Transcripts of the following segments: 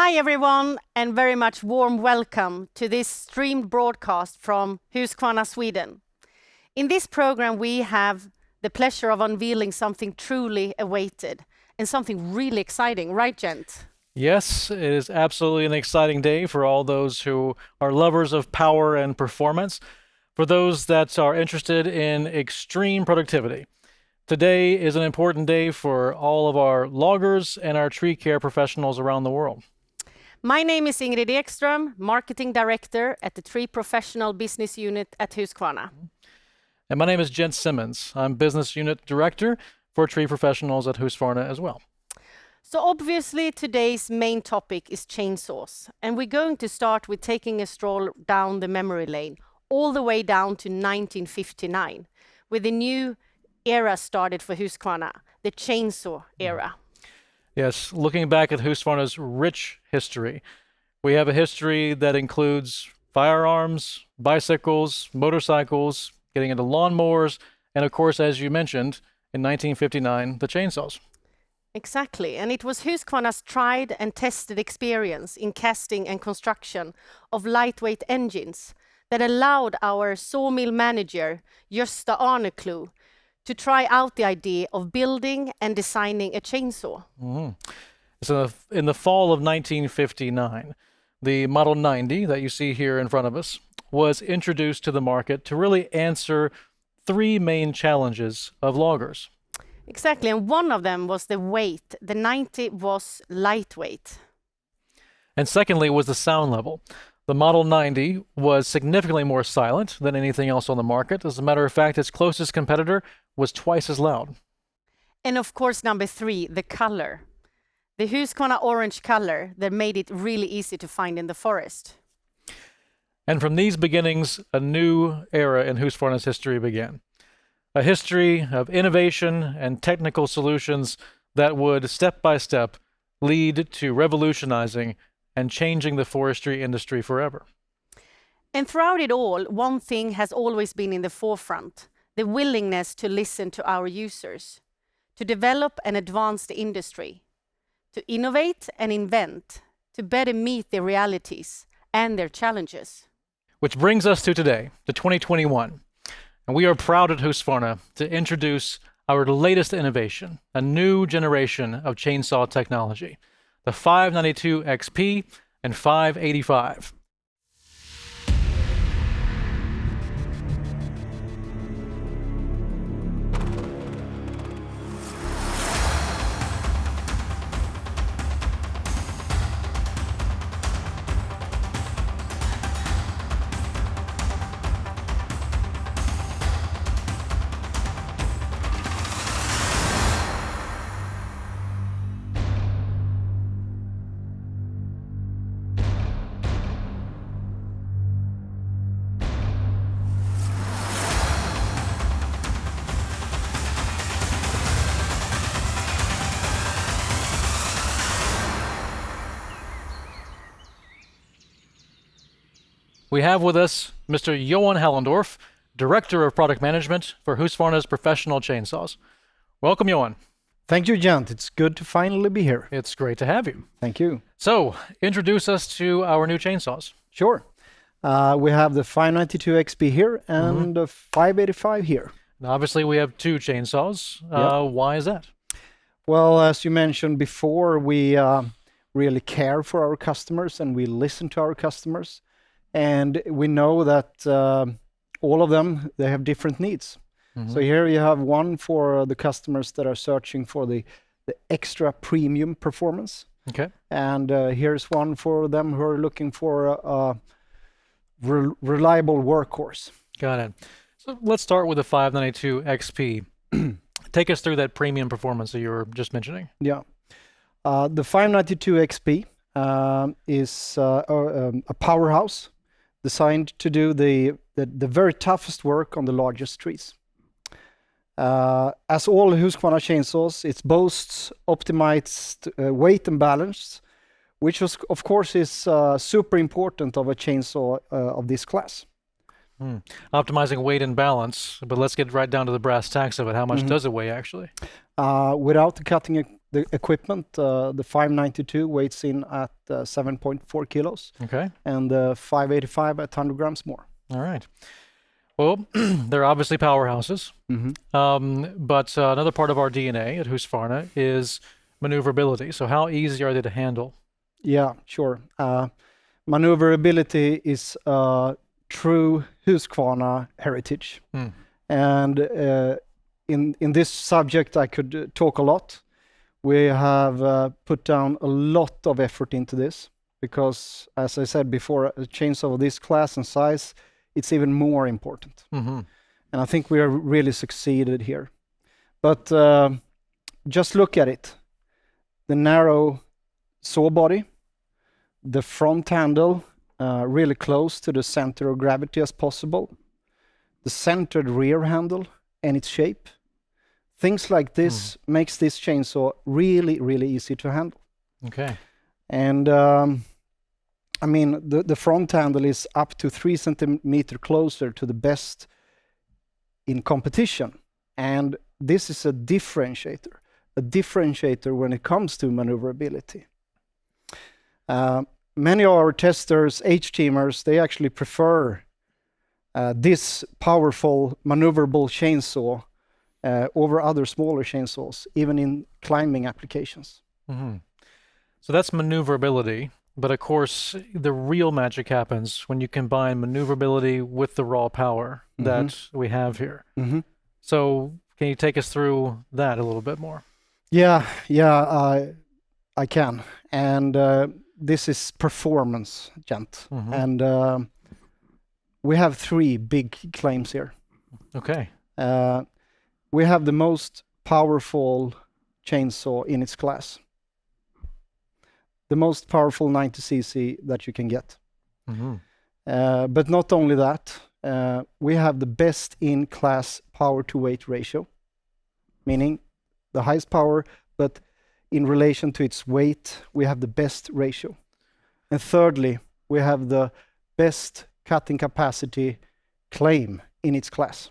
Hi everyone, and very much warm welcome to this streamed broadcast from Husqvarna, Sweden. In this program we have the pleasure of unveiling something truly awaited and something really exciting, right Gent? Yes, it is absolutely an exciting day for all those who are lovers of power and performance, for those that are interested in extreme productivity. Today is an important day for all of our loggers and our tree care professionals around the world. My name is Ingrid Ekström, Marketing Director at the Tree Professional Business Unit at Husqvarna. And my name is Jens Simmons. I'm Business Unit Director for Tree Professionals at Husqvarna as well. So obviously today's main topic is chainsaws, and we're going to start with taking a stroll down the memory lane, all the way down to 1959, with a new era started for Husqvarna, the chainsaw era. Yes, looking back at Husqvarna's rich history, we have a history that includes firearms, bicycles, motorcycles, getting into lawnmowers, and of course, as you mentioned, in 1959, the chainsaws. Exactly, and it was Husqvarna's tried and tested experience in casting and construction of lightweight engines that allowed our sawmill manager, Gösta Arneklo, to try out the idea of building and designing a chainsaw. So in the fall of 1959, the Model 90 that you see here in front of us was introduced to the market to really answer three main challenges of loggers. Exactly, and one of them was the weight. The 90 was lightweight. And secondly was the sound level. The Model 90 was significantly more silent than anything else on the market. As a matter of fact, its closest competitor was twice as loud. And of course, number three, the color. The Husqvarna orange color that made it really easy to find in the forest. And from these beginnings, a new era in Husqvarna's history began. A history of innovation and technical solutions that would, step by step, lead to revolutionizing and changing the forestry industry forever. And throughout it all, one thing has always been in the forefront, the willingness to listen to our users, to develop and advance the industry, to innovate and invent, to better meet their realities and their challenges. Which brings us to today, to 2021. And we are proud at Husqvarna to introduce our latest innovation, a new generation of chainsaw technology, the 592 XP and 585. We have with us Mr. Johan Hallendorff, Director of Product Management for Husqvarna's professional chainsaws. Welcome, Johan. Thank you, Jan. It's good to finally be here. It's great to have you. Thank you. So, introduce us to our new chainsaws. Sure. We have the 592 XP here and the 585 here. Now, obviously, we have two chainsaws. Why is that? Well, as you mentioned before, we really care for our customers and we listen to our customers. And we know that all of them, they have different needs. So here you have one for the customers that are searching for the extra premium performance. Okay. And here's one for them who are looking for a reliable workhorse. Got it. So let's start with the 592 XP. Take us through that premium performance that you were just mentioning. Yeah. The 592 XP is a powerhouse designed to do the very toughest work on the largest trees. As all Husqvarna chainsaws, it boasts optimized weight and balance, which of course is super important of a chainsaw of this class. Optimizing weight and balance, but let's get right down to the brass tacks of it. How much does it weigh actually? Without the cutting the equipment. The 592 weighs in at 7.4 kilos, Okay. and the 585 at 100 grams more. All right. Well, they're obviously powerhouses. But another part of our DNA at Husqvarna is maneuverability. So how easy are they to handle? Yeah, sure. Maneuverability is a true Husqvarna heritage. And in this subject, I could talk a lot. We have put down a lot of effort into this because, as I said before, a chainsaw of this class and size, it's even more important. And I think we are really succeeded here. But just look at it. The narrow saw body, the front handle really close to the center of gravity as possible, the centered rear handle and its shape. Things like this makes this chainsaw really, really easy to handle. Okay. And I mean, the front handle is up to 3 centimeter closer to the best in competition. And this is a differentiator when it comes to maneuverability. Many of our testers, H-teamers, they actually prefer this powerful maneuverable chainsaw over other smaller chainsaws, even in climbing applications. So that's maneuverability. But of course, the real magic happens when you combine maneuverability with the raw power that we have here. So can you take us through that a little bit more? Yeah, I can. And this is performance, gent. And we have 3 big claims here. Okay. We have the most powerful chainsaw in its class. The most powerful 90cc that you can get. But not only that, we have the best in class power to weight ratio, meaning the highest power, but in relation to its weight, we have the best ratio. And thirdly, we have the best cutting capacity claim in its class.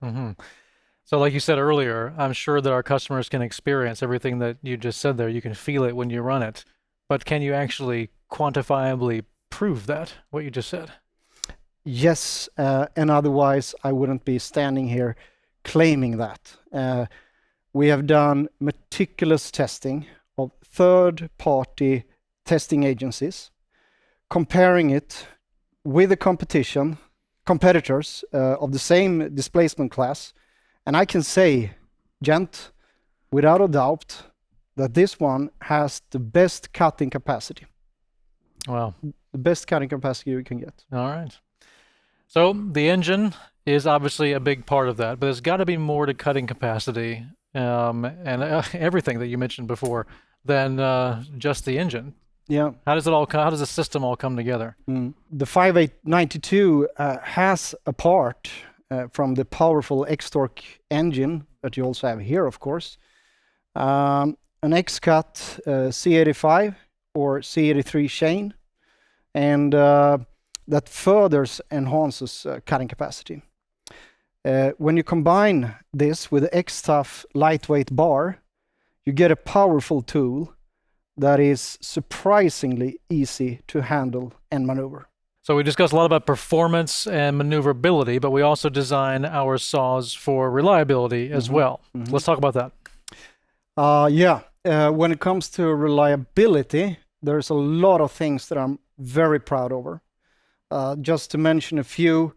So like you said earlier, I'm sure that our customers can experience everything that you just said there. You can feel it when you run it. But can you actually quantifiably prove that, what you just said? Yes, and otherwise I wouldn't be standing here claiming that. We have done meticulous testing of third-party testing agencies, comparing it with the competitors of the same displacement class. And I can say, gent, without a doubt, that this one has the best cutting capacity. Wow. The best cutting capacity you can get. All right. So the engine is obviously a big part of that, but there's got to be more to cutting capacity and everything that you mentioned before than just the engine. Yeah. How does the system all come together? The 5892 has a part from the powerful X-Torque engine that you also have here, of course. An X-Cut C85 or C83 chain, and that further enhances cutting capacity. When you combine this with the X-Tough lightweight bar, you get a powerful tool that is surprisingly easy to handle and maneuver. So we discussed a lot about performance and maneuverability, but we also design our saws for reliability as well. Let's talk about that. When it comes to reliability, there's a lot of things that I'm very proud over. Just to mention a few,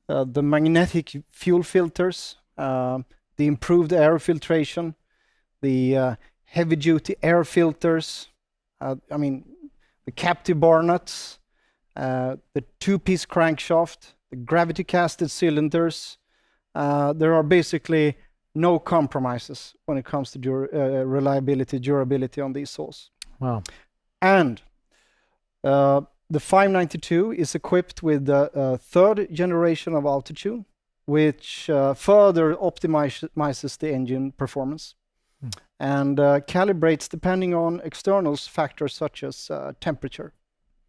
the magnetic fuel filters, the improved air filtration, the heavy-duty air filters, the captive bar nuts, the 2-piece crankshaft, the gravity-casted cylinders. There are basically no compromises when it comes to reliability, durability on these saws. Wow. And the 592 is equipped with the 3rd generation of altitude, which further optimizes the engine performance and calibrates depending on external factors such as temperature.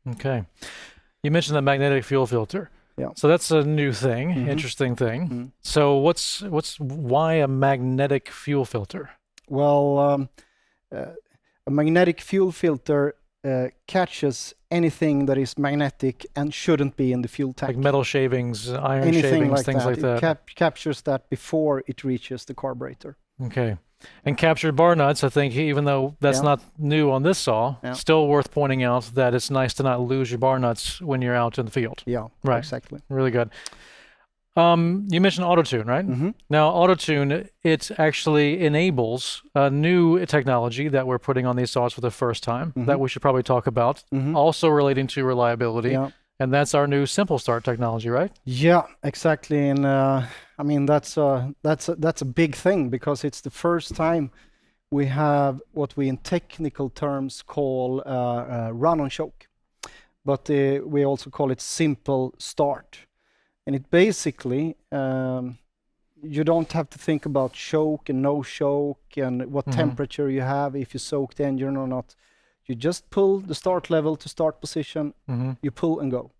Okay. You mentioned the magnetic fuel filter. Yeah. So that's a new thing, interesting thing. So why a magnetic fuel filter? Well, a magnetic fuel filter catches anything that is magnetic and shouldn't be in the fuel tank. Like metal shavings, iron Anything shavings, like things that. like that. It captures that before it reaches the carburetor. Okay. And captured bar nuts, I think, even though that's not new on this saw, still worth pointing out that it's nice to not lose your bar nuts when you're out in the field. Yeah, right. Exactly. Really good. You mentioned auto-tune, right? Mm-hmm. Now, auto-tune, it actually enables a new technology that we're putting on these saws for the first time that we should probably talk about, also relating to reliability. Yeah. And that's our new Simple Start technology, right? Yeah, exactly. And I mean, that's a big thing, because it's the first time we have what we in technical terms call run on choke, but we also call it Simple Start. And it basically, you don't have to think about choke and no choke and what temperature you have, if you soak the engine or not. You just pull the start level to start position, you pull and go.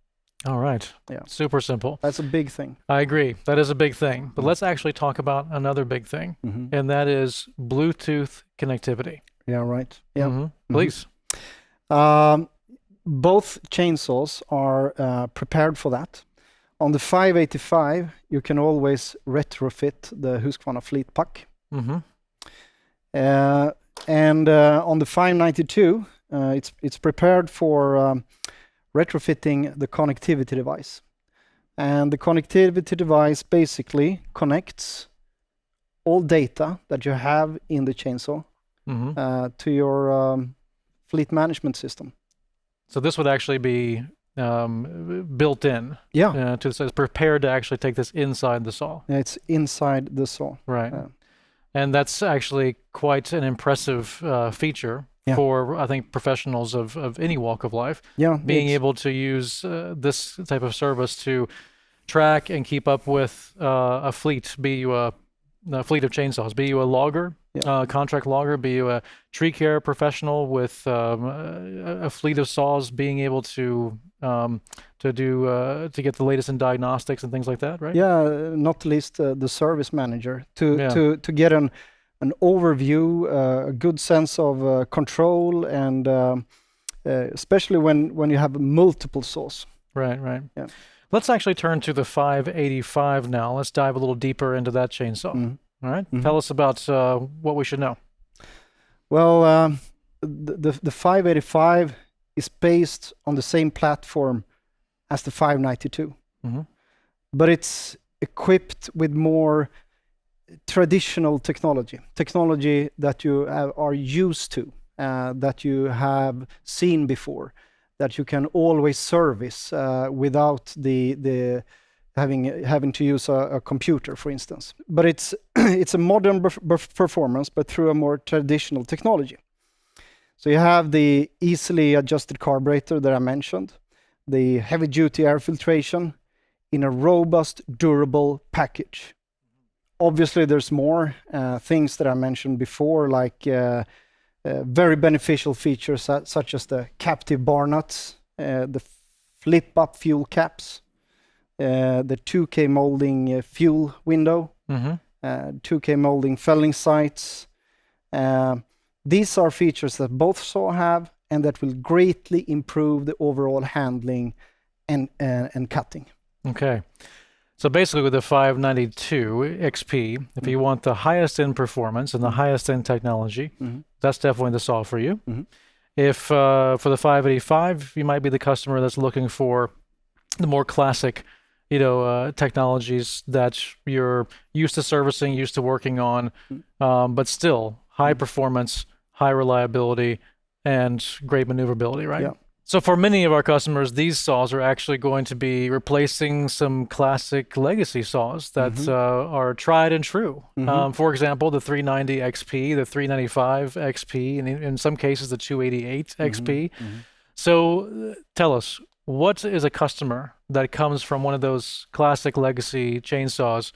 All right. Yeah. Super simple. That's a big thing. I agree. That is a big thing. But let's actually talk about another big thing, and that is Bluetooth connectivity. Yeah, right. Yeah. Please. Both chainsaws are prepared for that. On the 585, you can always retrofit the Husqvarna Fleet Puck. And on the 592, it's prepared for retrofitting the connectivity device. And the connectivity device basically connects all data that you have in the chainsaw to your fleet management system. So this would actually be built in. Yeah. So it's prepared to actually take this inside the saw. Yeah, it's inside the saw. Right. And that's actually quite an impressive feature for, I think, professionals of any walk of life. Yeah. Being able to use this type of service to track and keep up with a fleet, be you a fleet of chainsaws, be you a logger, contract logger, be you a tree care professional with a fleet of saws, being able to get the latest in diagnostics and things like that, right? Yeah, not least the service manager to get an overview, a good sense of control, and especially when you have multiple saws. Right, right. Yeah. Let's actually turn to the 585 now. Let's dive a little deeper into that chainsaw. All right. Tell us about what we should know. Well, the 585 is based on the same platform as the 592, but it's equipped with more traditional technology that you are used to, that you have seen before, that you can always service without the having to use a computer, for instance. But it's a modern performance, but through a more traditional technology. So you have the easily adjusted carburetor that I mentioned, the heavy-duty air filtration in a robust, durable package. Obviously, there's more things that I mentioned before, like very beneficial features such as the captive bar nuts, the flip-up fuel caps, the 2K molding fuel window, 2K molding felling sights. These are features that both saw have and that will greatly improve the overall handling and cutting. Okay. So basically with the 592 XP, if you want the highest end performance and the highest end technology, that's definitely the saw for you. If for the 585, you might be the customer that's looking for the more classic, technologies that you're used to servicing, used to working on, but still high performance, high reliability, and great maneuverability, right? Yeah. So for many of our customers, these saws are actually going to be replacing some classic legacy saws that are tried and true. For example, the 390 XP, the 395 XP, and in some cases, the 288 XP. So tell us, what is a customer that comes from one of those classic legacy chainsaws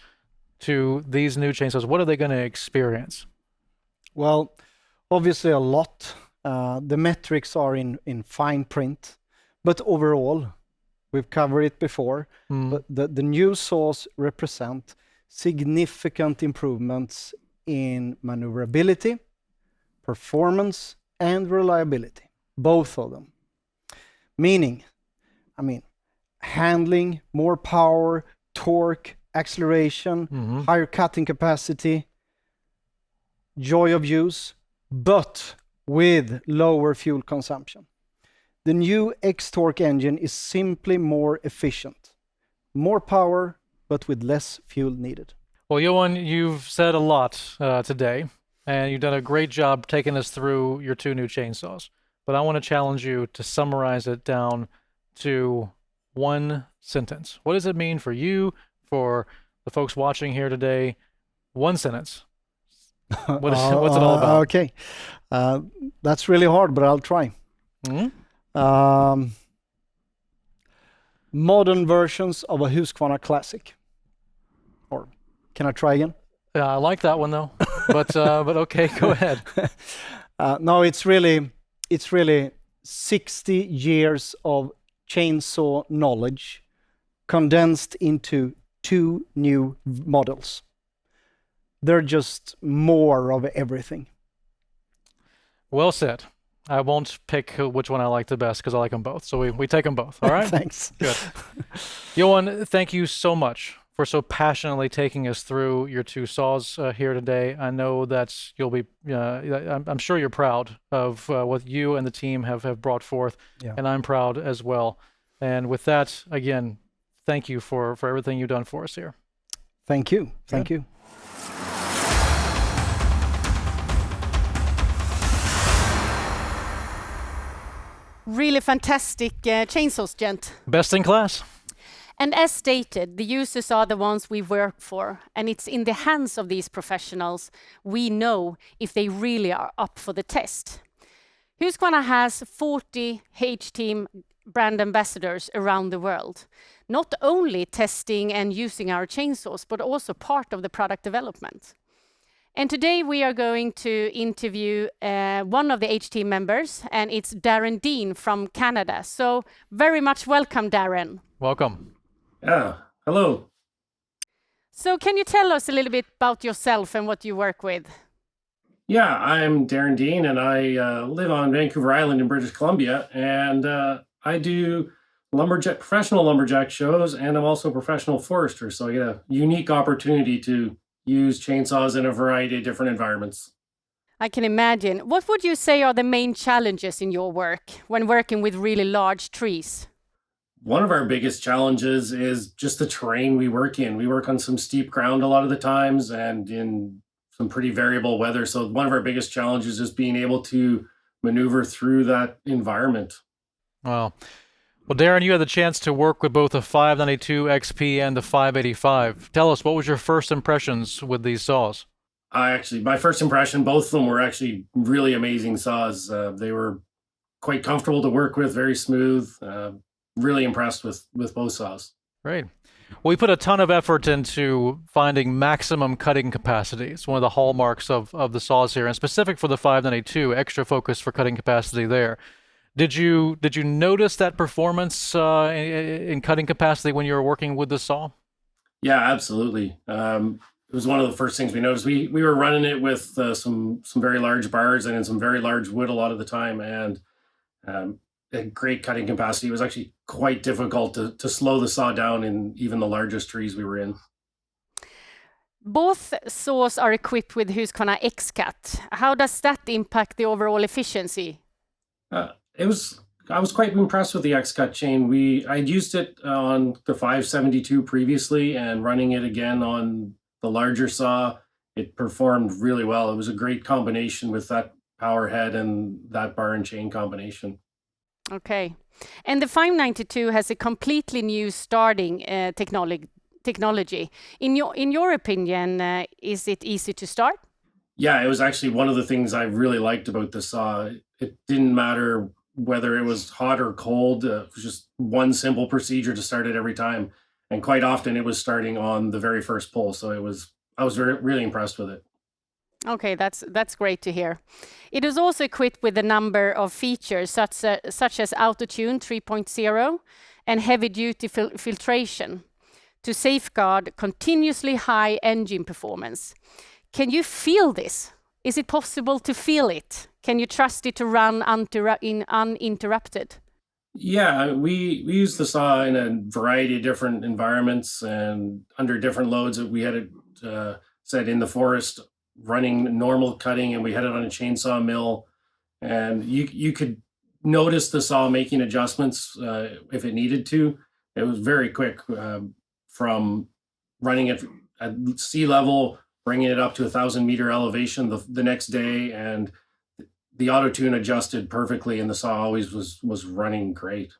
to these new chainsaws? What are they going to experience? Well, obviously a lot. The metrics are in fine print, but overall, we've covered it before, but the new saws represent significant improvements in maneuverability, performance and reliability, both of them. Meaning, handling, more power, torque, acceleration, higher cutting capacity, joy of use, but with lower fuel consumption. The new X-Torque engine is simply more efficient. More power, but with less fuel needed. Well, Johan, you've said a lot today, and you've done a great job taking us through your 2 new chainsaws. But I want to challenge you to summarize it down to 1 sentence. What does it mean for you, for the folks watching here today? 1 sentence. What's it all about? Okay. That's really hard, but I'll try. Modern versions of a Husqvarna classic. Or can I try again? Yeah, I like that one though. But okay, go ahead. No, it's really 60 years of chainsaw knowledge condensed into 2 new models. They're just more of everything. Well said. I won't pick which one I like the best because I like them both. So we take them both. All right? Thanks. Good. Johan, thank you so much for so passionately taking us through your 2 saws here today. I know that you'll be, I'm sure you're proud of what you and the team have brought forth, and I'm proud as well. And with that, again, thank you for everything you've done for us here. Thank you. Thank you. Really fantastic chainsaws, gent. Best in class. And as stated, the users are the ones we work for, and it's in the hands of these professionals we know if they really are up for the test. Husqvarna has 40 H-Team brand ambassadors around the world, not only testing and using our chainsaws, but also part of the product development. And today we are going to interview one of the H-Team members, and it's Darren Dean from Canada. So very much welcome, Darren. Welcome. Yeah, hello. So can you tell us a little bit about yourself and what you work with? Yeah, I'm Darren Dean, and I live on Vancouver Island in British Columbia, and I do professional lumberjack shows, and I'm also a professional forester, so I get a unique opportunity to use chainsaws in a variety of different environments. I can imagine. What would you say are the main challenges in your work when working with really large trees? One of our biggest challenges is just the terrain we work in. We work on some steep ground a lot of the times and in some pretty variable weather. So one of our biggest challenges is being able to maneuver through that environment. Wow. Well, Darren, you had the chance to work with both the 592 XP and the 585. Tell us, what was your first impressions with these saws? My first impression, both of them were actually really amazing saws. They were quite comfortable to work with, very smooth. Really impressed with both saws. Great. We put a ton of effort into finding maximum cutting capacity. It's one of the hallmarks of the saws here, and specific for the 592, extra focus for cutting capacity there. Did you notice that performance in cutting capacity when you were working with the saw? Yeah, absolutely. It was one of the first things we noticed. We were running it with some very large bars and in some very large wood a lot of the time, and a great cutting capacity. It was actually quite difficult to slow the saw down in even the largest trees we were in. Both saws are equipped with Husqvarna X-Cut. How does that impact the overall efficiency? I was quite impressed with the X-Cut chain. I'd used it on the 572 previously, and running it again on the larger saw, it performed really well. It was a great combination with that power head and that bar and chain combination. Okay. And the 592 has a completely new starting technology. In your opinion, is it easy to start? Yeah, it was actually one of the things I really liked about the saw. It didn't matter whether it was hot or cold. It was just one simple procedure to start it every time. And quite often it was starting on the very first pull. So I was really impressed with it. Okay, that's great to hear. It is also equipped with a number of features such as Auto-Tune 3.0 and heavy-duty filtration to safeguard continuously high engine performance. Can you feel this Is it possible to feel it? Can you trust it to run uninterrupted? Yeah, we use the saw in a variety of different environments and under different loads. We had it set in the forest, running normal cutting, and we had it on a chainsaw mill. And you could notice the saw making adjustments if it needed to. It was very quick from running it at sea level, bringing it up to 1,000-meter elevation the next day, and the auto tune adjusted perfectly, and the saw always was running great.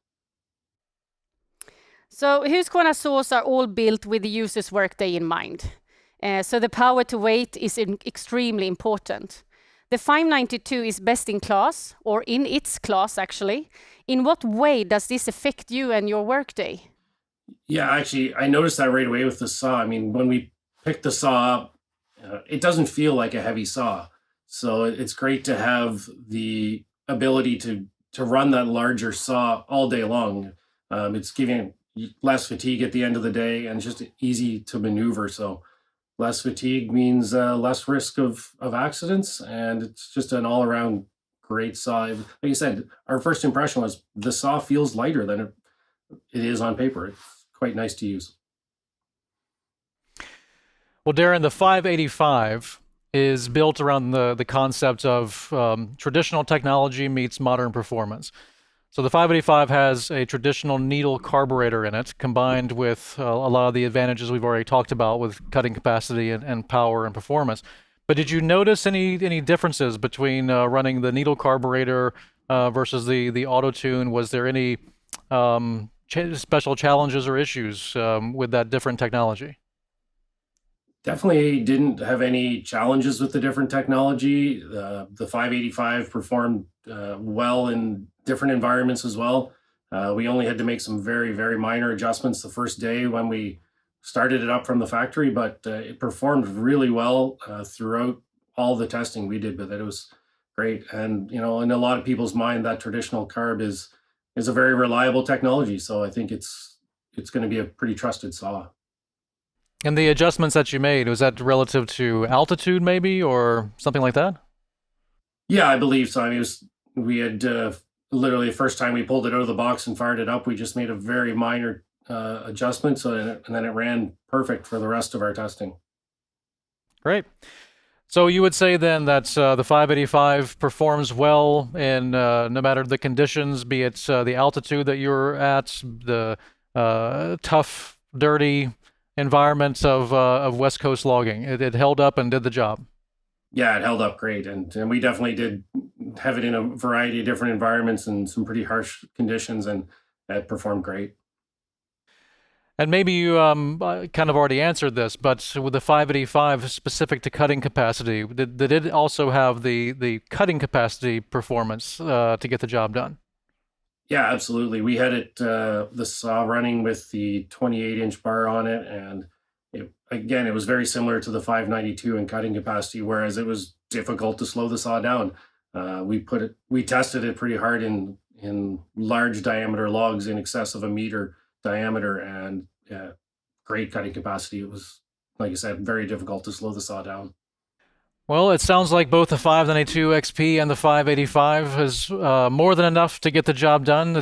So Husqvarna saws are all built with the user's workday in mind. So the power to weight is extremely important. The 592 is best in class, or in its class actually. In what way does this affect you and your workday? Yeah, actually, I noticed that right away with the saw. I mean, when we picked the saw up, it doesn't feel like a heavy saw. So it's great to have the ability to run that larger saw all day long. It's giving less fatigue at the end of the day, and just easy to maneuver. So less fatigue means less risk of accidents, and it's just an all-around great saw. Like you said, our first impression was the saw feels lighter than it is on paper. It's quite nice to use. Well, Darren, the 585 is built around the concept of traditional technology meets modern performance. So the 585 has a traditional needle carburetor in it, combined with a lot of the advantages we've already talked about with cutting capacity and power and performance. But did you notice any differences between running the needle carburetor versus the auto tune? Was there any special challenges or issues with that different technology? Definitely didn't have any challenges with the different technology. The 585 performed well in different environments as well. We only had to make some very, very minor adjustments the first day when we started it up from the factory, but it performed really well throughout all the testing we did with it. It was great. And, you know, in a lot of people's mind, that traditional carb is a very reliable technology. So I think it's going to be a pretty trusted saw. And the adjustments that you made, was that relative to altitude maybe or something like that? Yeah, I believe so. I mean, we had literally the first time we pulled it out of the box and fired it up, we just made a very minor adjustment. So, and then it ran perfect for the rest of our testing. Great. So you would say then that the 585 performs well in no matter the conditions, be it the altitude that you're at, the tough, dirty environments of West Coast logging. It held up and did the job. Yeah, it held up great. And we definitely did have it in a variety of different environments and some pretty harsh conditions, and it performed great. And maybe you kind of already answered this, but with the 585 specific to cutting capacity, did it also have the cutting capacity performance to get the job done? Yeah, absolutely. We had it, the saw running with the 28-inch bar on it. And it was very similar to the 592 in cutting capacity, whereas it was difficult to slow the saw down. We tested it pretty hard in large diameter logs in excess of 1 meter diameter, and great cutting capacity. It was, like I said, very difficult to slow the saw down. Well, it sounds like both the 592 XP and the 585 is more than enough to get the job done.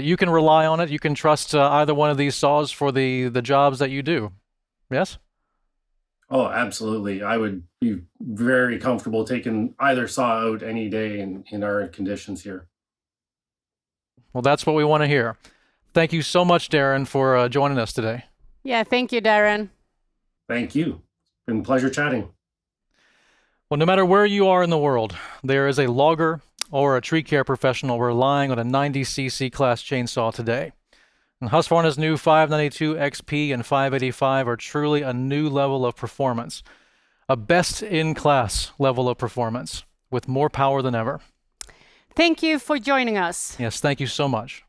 You can rely on it. You can trust either one of these saws for the jobs that you do. Yes? Oh, absolutely. I would be very comfortable taking either saw out any day in our conditions here. Well, that's what we want to hear. Thank you so much, Darren, for joining us today. Yeah, thank you, Darren. Thank you. It's been a pleasure chatting. Well, no matter where you are in the world, there is a logger or a tree care professional relying on a 90cc class chainsaw today. And Husqvarna's new 592 XP and 585 are truly a new level of performance, a best-in-class level of performance with more power than ever. Thank you for joining us. Yes, thank you so much.